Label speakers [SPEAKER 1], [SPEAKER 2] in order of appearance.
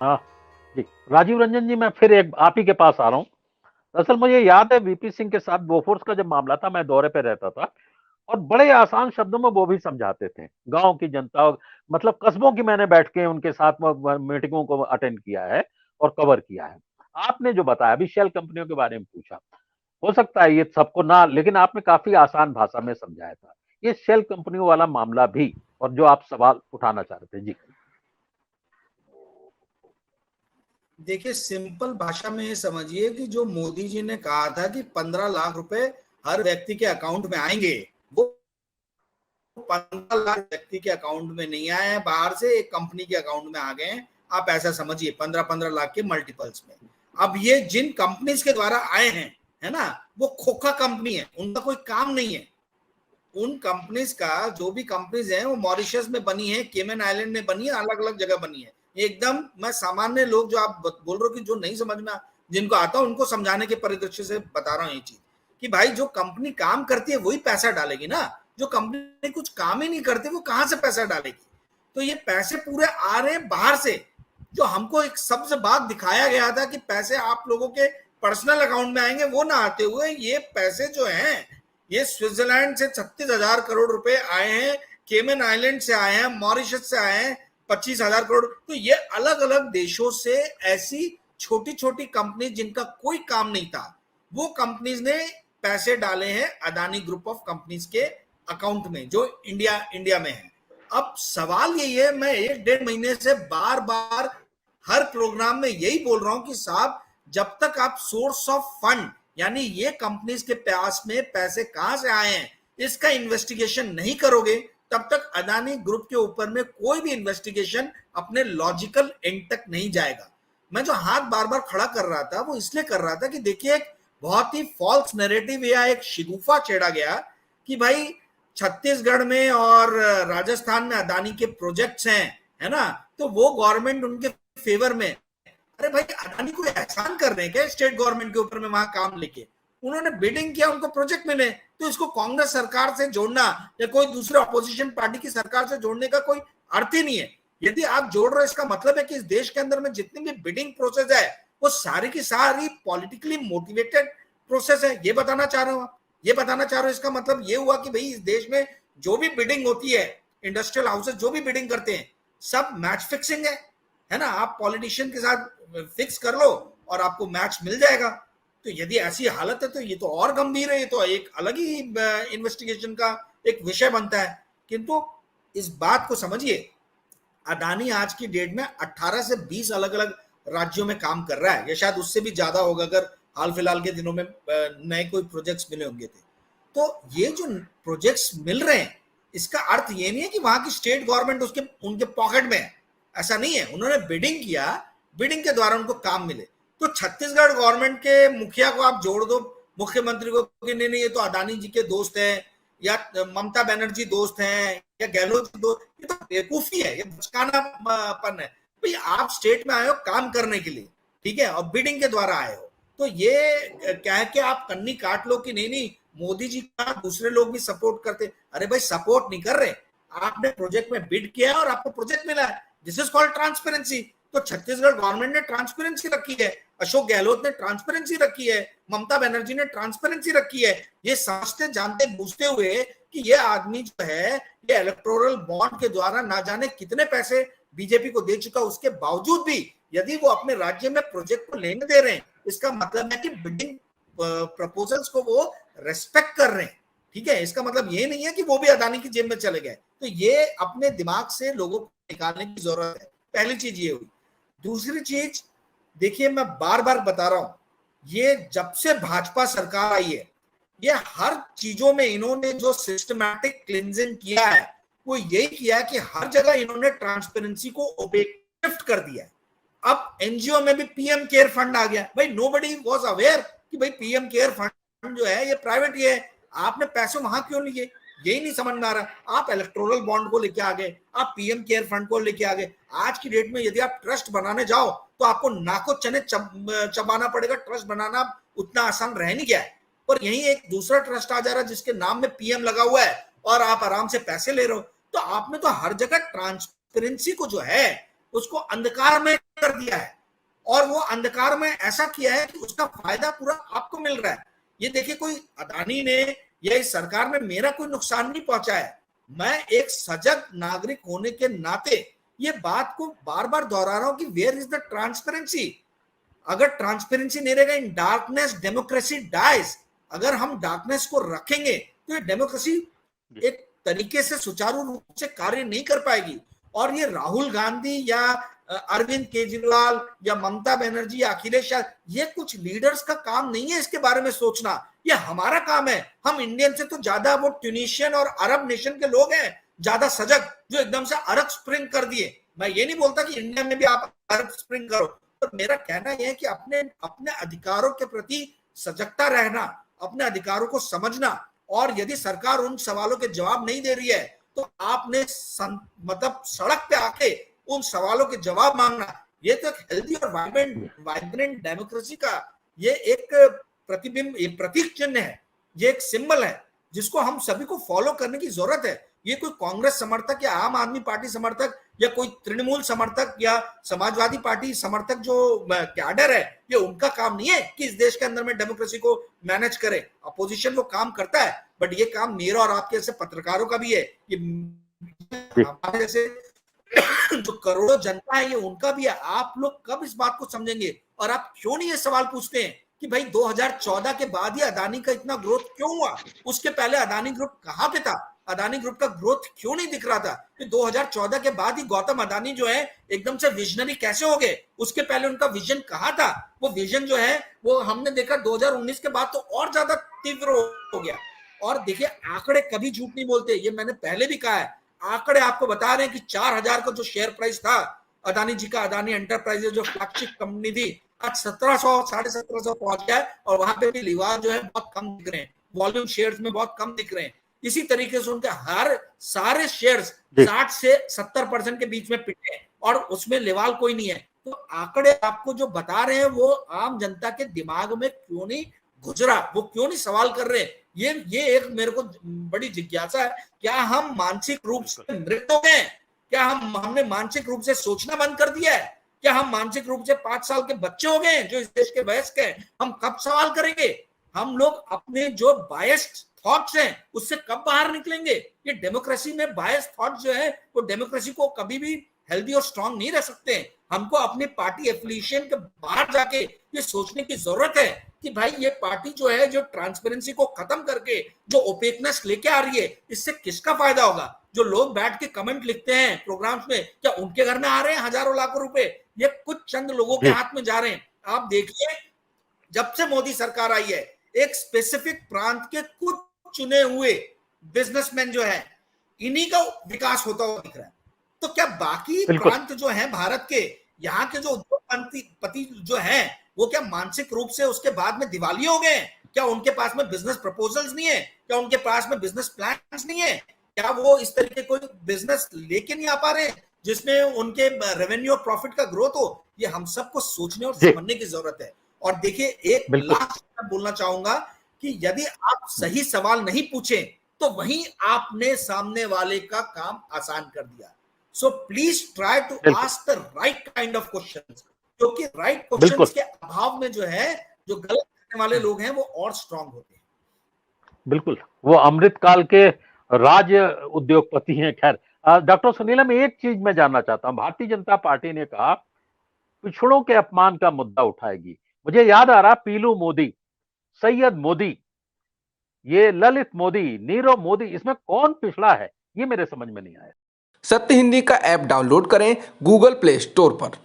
[SPEAKER 1] हाँ जी, राजीव रंजन जी, मैं फिर एक आप ही के पास आ रहा हूँ। दरअसल मुझे याद है वीपी सिंह के साथ बोफोर्स का जब मामला था, मैं दौरे पे रहता था, और बड़े आसान शब्दों में वो भी समझाते थे गांव की जनता, मतलब कस्बों की। मैंने बैठ के उनके साथ मीटिंगों को अटेंड किया है और कवर किया है। आपने जो बताया अभी शेल कंपनियों के बारे में पूछा, हो सकता है ये सबको ना, लेकिन आपने काफी आसान भाषा में समझाया था ये शेल कंपनियों वाला मामला भी, और जो आप सवाल उठाना चाह रहे थे जी।
[SPEAKER 2] देखिए, सिंपल भाषा में ये समझिए कि जो मोदी जी ने कहा था कि 15 लाख रुपए हर व्यक्ति के अकाउंट में आएंगे, वो 15 लाख व्यक्ति के अकाउंट में नहीं आए हैं, बाहर से एक कंपनी के अकाउंट में आ गए हैं। आप ऐसा समझिए 15-15 लाख के मल्टीपल्स में। अब ये जिन कंपनीज के द्वारा आए हैं, है ना, वो खोखा कंपनी है, उनका कोई काम नहीं है। उन कंपनीज का, जो भी कंपनीज है वो मॉरिशस में बनी है, केमन आइलैंड में बनी है, अलग अलग जगह बनी है। एकदम मैं सामान्य लोग जो आप बोल रहे हो कि जो नहीं समझ में, जिनको आता है उनको समझाने के परिदृश्य से बता रहा हूँ ये चीज, कि भाई जो कंपनी काम करती है वही पैसा डालेगी ना। जो कंपनी कुछ काम ही नहीं करती वो कहां से पैसा डालेगी। तो ये पैसे पूरे आ रहे हैं बाहर से। जो हमको एक सबसे बात दिखाया गया था कि पैसे आप लोगों के पर्सनल अकाउंट में आएंगे, वो ना आते हुए ये पैसे जो हैं, ये स्विट्जरलैंड से 36,000 करोड़ रुपए आए हैं, केमन आइलैंड से आए हैं, मॉरिशस से आए हैं 25,000 करोड़। तो ये अलग अलग देशों से ऐसी छोटी छोटी कंपनी जिनका कोई काम नहीं था, वो कंपनीज ने पैसे डाले हैं अदानी ग्रुप ऑफ कंपनीज के अकाउंट में, जो इंडिया में है। अब सवाल यही है, मैं 1-1.5 महीने से बार बार हर प्रोग्राम में यही बोल रहा हूं कि साहब, जब तक आप सोर्स ऑफ फंड, यानी ये कंपनीज के पास में पैसे कहां से आए हैं, इसका इन्वेस्टिगेशन नहीं करोगे, तब तक अदानी ग्रुप के ऊपर में कोई भी इन्वेस्टिगेशन अपने लॉजिकल एंड तक नहीं जाएगा। मैं जो हाथ बार बार खड़ा कर रहा था वो इसलिए कर रहा था कि देखिए, एक बहुत ही फॉल्स नैरेटिव या एक शिगुफा छेड़ा गया कि भाई छत्तीसगढ़ में और राजस्थान में अदानी के प्रोजेक्ट्स हैं, है ना, तो वो गवर्नमेंट उनके फेवर में। अरे भाई, अदानी को एहसान कर रहे हैं क्या स्टेट गवर्नमेंट के ऊपर में वहां काम लेके? उन्होंने बिडिंग किया, उनको प्रोजेक्ट मिले, तो इसको कांग्रेस सरकार से जोड़ना या कोई दूसरे अपोजिशन पार्टी की सरकार से जोड़ने का कोई अर्थ ही नहीं है। यदि आप जोड़ रहे हो, इसका मतलब है कि इस देश के अंदर में जितनी भी बिडिंग प्रोसेस है वो सारी की सारी पॉलिटिकली मोटिवेटेड प्रोसेस है। ये बताना चाह रहे हो आप, ये बताना चाह रहे हो, इसका मतलब ये हुआ कि भाई इस देश में जो भी बिडिंग होती है, इंडस्ट्रियल हाउसेस जो भी बिडिंग करते हैं, सब मैच फिक्सिंग है ना। आप पॉलिटिशियन के साथ फिक्स कर लो और आपको मैच मिल जाएगा। तो यदि ऐसी हालत है तो ये तो और गंभीर है, ये तो एक अलग ही इन्वेस्टिगेशन का एक विषय बनता है। किंतु इस बात को समझिए, अदानी आज की डेट में 18 से 20 अलग अलग राज्यों में काम कर रहा है, या शायद उससे भी ज्यादा होगा अगर हाल फिलहाल के दिनों में नए कोई प्रोजेक्ट्स मिले होंगे तो ये जो प्रोजेक्ट्स मिल रहे हैं, इसका अर्थ ये नहीं है कि वहां की स्टेट गवर्नमेंट उसके उनके पॉकेट में है। ऐसा नहीं है, उन्होंने बिडिंग किया, बिडिंग के द्वारा उनको काम मिले। तो छत्तीसगढ़ गवर्नमेंट के मुखिया को आप जोड़ दो मुख्यमंत्री को कि नहीं नहीं ये तो अदानी जी के दोस्त हैं, या ममता बनर्जी दोस्त हैं, या गहलोत दोस्त, ये तो बेवकूफी है, ये बचकानापन है। भाई, आप स्टेट में आए हो काम करने के लिए, ठीक है, और बिडिंग के द्वारा आए हो, तो ये कह के आप कन्नी काट लो कि नहीं नहीं मोदी जी का दूसरे लोग भी सपोर्ट करते। अरे भाई, सपोर्ट नहीं कर रहे, आपने प्रोजेक्ट में बिड किया और आपको प्रोजेक्ट मिला है। This is called transparency. तो छत्तीसगढ़ गवर्नमेंट ने ट्रांसपेरेंसी रखी है, अशोक गहलोत ने ट्रांसपेरेंसी रखी है, ममता बनर्जी ने ट्रांसपेरेंसी रखी है, ये समझते जानते बूझते हुए कि ये आदमी जो है ये इलेक्टोरल बॉन्ड के द्वारा ना जाने कितने पैसे बीजेपी को दे चुका, उसके बावजूद भी यदि वो अपने राज्य में प्रोजेक्ट को लेने दे रहे हैं, इसका मतलब है कि बिल्डिंग प्रपोजल्स को वो रेस्पेक्ट कर रहे हैं। ठीक है, इसका मतलब ये नहीं है कि वो भी अदानी की जेब में चले गए। तो ये अपने दिमाग से लोगों को निकालने की जरूरत है। पहली चीज ये हुई। दूसरी चीज, देखिए मैं बार बार बता रहा हूं, ये जब से भाजपा सरकार आई है, ये हर चीजों में इन्होंने जो सिस्टमैटिक क्लिंजिंग किया है वो यही किया है कि हर जगह इन्होंने ट्रांसपेरेंसी को ओपेक शिफ्ट कर दिया है। अब एनजीओ में भी पीएम केयर फंड आ गया। भाई, नोबडी वाज अवेयर कि भाई पीएम केयर फंड जो है ये प्राइवेट ही है, आपने पैसे वहां क्यों लिए, यही नहीं समझ में आ रहा। आप इलेक्टोरल बॉन्ड को लेके आ गए, आप पीएम केयर फंड को लेके आ गए। आज की डेट में यदि आप ट्रस्ट बनाने जाओ तो आपको नाको चने चबाना पड़ेगा। ट्रस्ट बनाना उतना आसान रह नहीं गया है। पर यही एक दूसरा ट्रस्ट आ जा रहा है जिसके नाम में पीएम लगा हुआ है और आप आराम से पैसे ले रहे हो। तो आपने तो हर जगह ट्रांसपेरेंसी को जो है उसको अंधकार में कर दिया है और वो अंधकार में ऐसा किया है कि उसका फायदा पूरा आपको मिल रहा है। ये देखिए, कोई अदानी ने या इस सरकार ने मेरा कोई नुकसान नहीं पहुंचा है। मैं एक सजग नागरिक होने के नाते ये बात को बार बार दोहरा रहा हूं कि वेयर इज द ट्रांसपेरेंसी। अगर ट्रांसपेरेंसी नहीं रहेगा, इन डार्कनेस डेमोक्रेसी डाइज। अगर हम डार्कनेस को रखेंगे तो ये डेमोक्रेसी एक तरीके से सुचारू रूप से कार्य नहीं कर पाएगी। और ये राहुल गांधी या अरविंद केजरीवाल या ममता बनर्जी या अखिलेश यादव, ये कुछ लीडर्स का काम नहीं है इसके बारे में सोचना। ये हमारा काम है। हम इंडियन से तो ज्यादा वो ट्यूनिशियन और अरब नेशन के लोग हैं ज्यादा सजग, जो एकदम से अरब स्प्रिंग कर दिए। मैं ये नहीं बोलता कि इंडिया में भी आप अरब स्प्रिंग करो, तो मेरा कहना यह है कि अपने अपने अधिकारों के प्रति सजगता रहना, अपने अधिकारों को समझना, और यदि सरकार उन सवालों के जवाब नहीं दे रही है तो आपने मतलब सड़क पे आके उन सवालों के जवाब मांगना। ये तो एक हेल्दी और वाइब्रेंट डेमोक्रेसी का ये एक प्रतिबिंब, ये प्रतीक चिन्ह है, ये एक सिंबल है जिसको हम सभी को फॉलो करने की जरूरत है। ये कोई कांग्रेस समर्थक या आम आदमी पार्टी समर्थक या कोई तृणमूल समर्थक या समाजवादी पार्टी समर्थक जो कैडर है, ये उनका काम नहीं है कि इस देश के अंदर में डेमोक्रेसी को मैनेज करे। अपोजिशन वो काम करता है, बट ये काम मेरा और आपके जैसे पत्रकारों का भी है। ये हमारे जैसे जो करोड़ों जनता है, ये उनका भी है। आप लोग कब इस बात को समझेंगे? और आप क्यों नहीं ये सवाल पूछते हैं कि भाई 2014 के बाद ही अदानी का इतना ग्रोथ क्यों हुआ? उसके पहले अदानी ग्रुप कहां पे था? अदानी ग्रुप का ग्रोथ क्यों नहीं दिख रहा था? कि 2014 के बाद ही गौतम अदानी जो है एकदम से विजनरी कैसे हो गए? उसके पहले उनका विजन कहां था? वो विजन जो है वो हमने देखा 2019 के बाद तो और ज्यादा तीव्र हो गया। और देखिए, आंकड़े कभी झूठ नहीं बोलते, ये मैंने पहले भी कहा है। आंकड़े आपको बता रहे हैं कि 4000 का जो शेयर प्राइस था अदानी जी का, अदानी एंटरप्राइजेज जो फ्लैगशिप कंपनी थी, आज 1700 1750 पहुंच गया है। और वहां पे भी लिवार जो है बहुत कम दिख रहे हैं, वॉल्यूम शेयर्स में बहुत कम दिख रहे हैं। इसी तरीके से उनके हर सारे शेयर्स 60 से 70% के बीच में पिटे हैं और उसमें लेवाल कोई नहीं है। तो आंकड़े आपको जो बता रहे हैं वो आम जनता के दिमाग में क्यों नहीं गुजरा, वो क्यों नहीं सवाल कर रहे? ये एक मेरे को बड़ी जिज्ञासा है। क्या हम मानसिक रूप से मृत हो गए? क्या हमने मानसिक रूप से सोचना बंद कर दिया है? क्या हम मानसिक रूप से 5 साल के बच्चे हो गए जो इस देश के वयस्क हैं? हम कब सवाल करेंगे? हम लोग अपने जो बायस्ड थॉट्स हैं उससे कब बाहर निकलेंगे? ये डेमोक्रेसी में बायस्ड थॉट जो है वो डेमोक्रेसी को कभी भी हेल्दी और स्ट्रांग नहीं रह सकते। हमको अपनी पार्टी एफिलिएशन के बाहर जाके ये सोचने की जरूरत है कि भाई ये पार्टी जो है, जो ट्रांसपेरेंसी को खत्म करके जो ओपेकनेस लेके आ रही है, इससे किसका फायदा होगा? जो लोग बैठ के कमेंट लिखते हैं प्रोग्राम्स में, क्या उनके घर में आ रहे हैं हजारों लाखों रुपए? ये कुछ चंद लोगों के हाथ में जा रहे हैं। आप देखिए, जब से मोदी सरकार आई है, एक स्पेसिफिक प्रांत के कुछ चुने हुए बिजनेसमैन जो है, इन्हीं का विकास होता हुआ दिख रहा है। तो क्या बाकी प्रांत जो है भारत के, यहाँ के जो उद्योगपति जो हैं, वो क्या मानसिक रूप से उसके बाद में दिवालिया हो गए? क्या उनके पास में बिजनेस प्रपोजल्स नहीं है? क्या उनके पास में बिजनेस प्लान्स नहीं है? क्या वो इस तरीके कोई बिजनेस लेके नहीं आ पा रहे जिसमें उनके रेवेन्यू और प्रॉफिट का ग्रोथ हो? ये हम सबको सोचने और समझने की जरूरत है। और देखिए, एक लास्ट बोलना चाहूंगा कि यदि आप सही सवाल नहीं पूछे तो वहीं आपने सामने वाले का काम आसान कर दिया। So please try to ask the right kind of questions, क्योंकि राइट क्वेश्चंस के अभाव में जो है, जो गलत करने वाले लोग हैं वो और स्ट्रांग होते हैं।
[SPEAKER 1] बिल्कुल, वो अमृतकाल के राज उद्योगपति हैं। खैर, डॉक्टर सुनीला, मैं एक चीज मैं जानना चाहता हूं। भारतीय जनता पार्टी ने कहा पिछड़ों के अपमान का मुद्दा उठाएगी। मुझे याद आ रहा, पीलू मोदी, सैयद मोदी, ये ललित मोदी, नीरव मोदी, इसमें कौन पिछड़ा है? ये मेरे समझ में नहीं आया।
[SPEAKER 3] सत्य हिंदी का ऐप डाउनलोड करें गूगल प्ले स्टोर पर।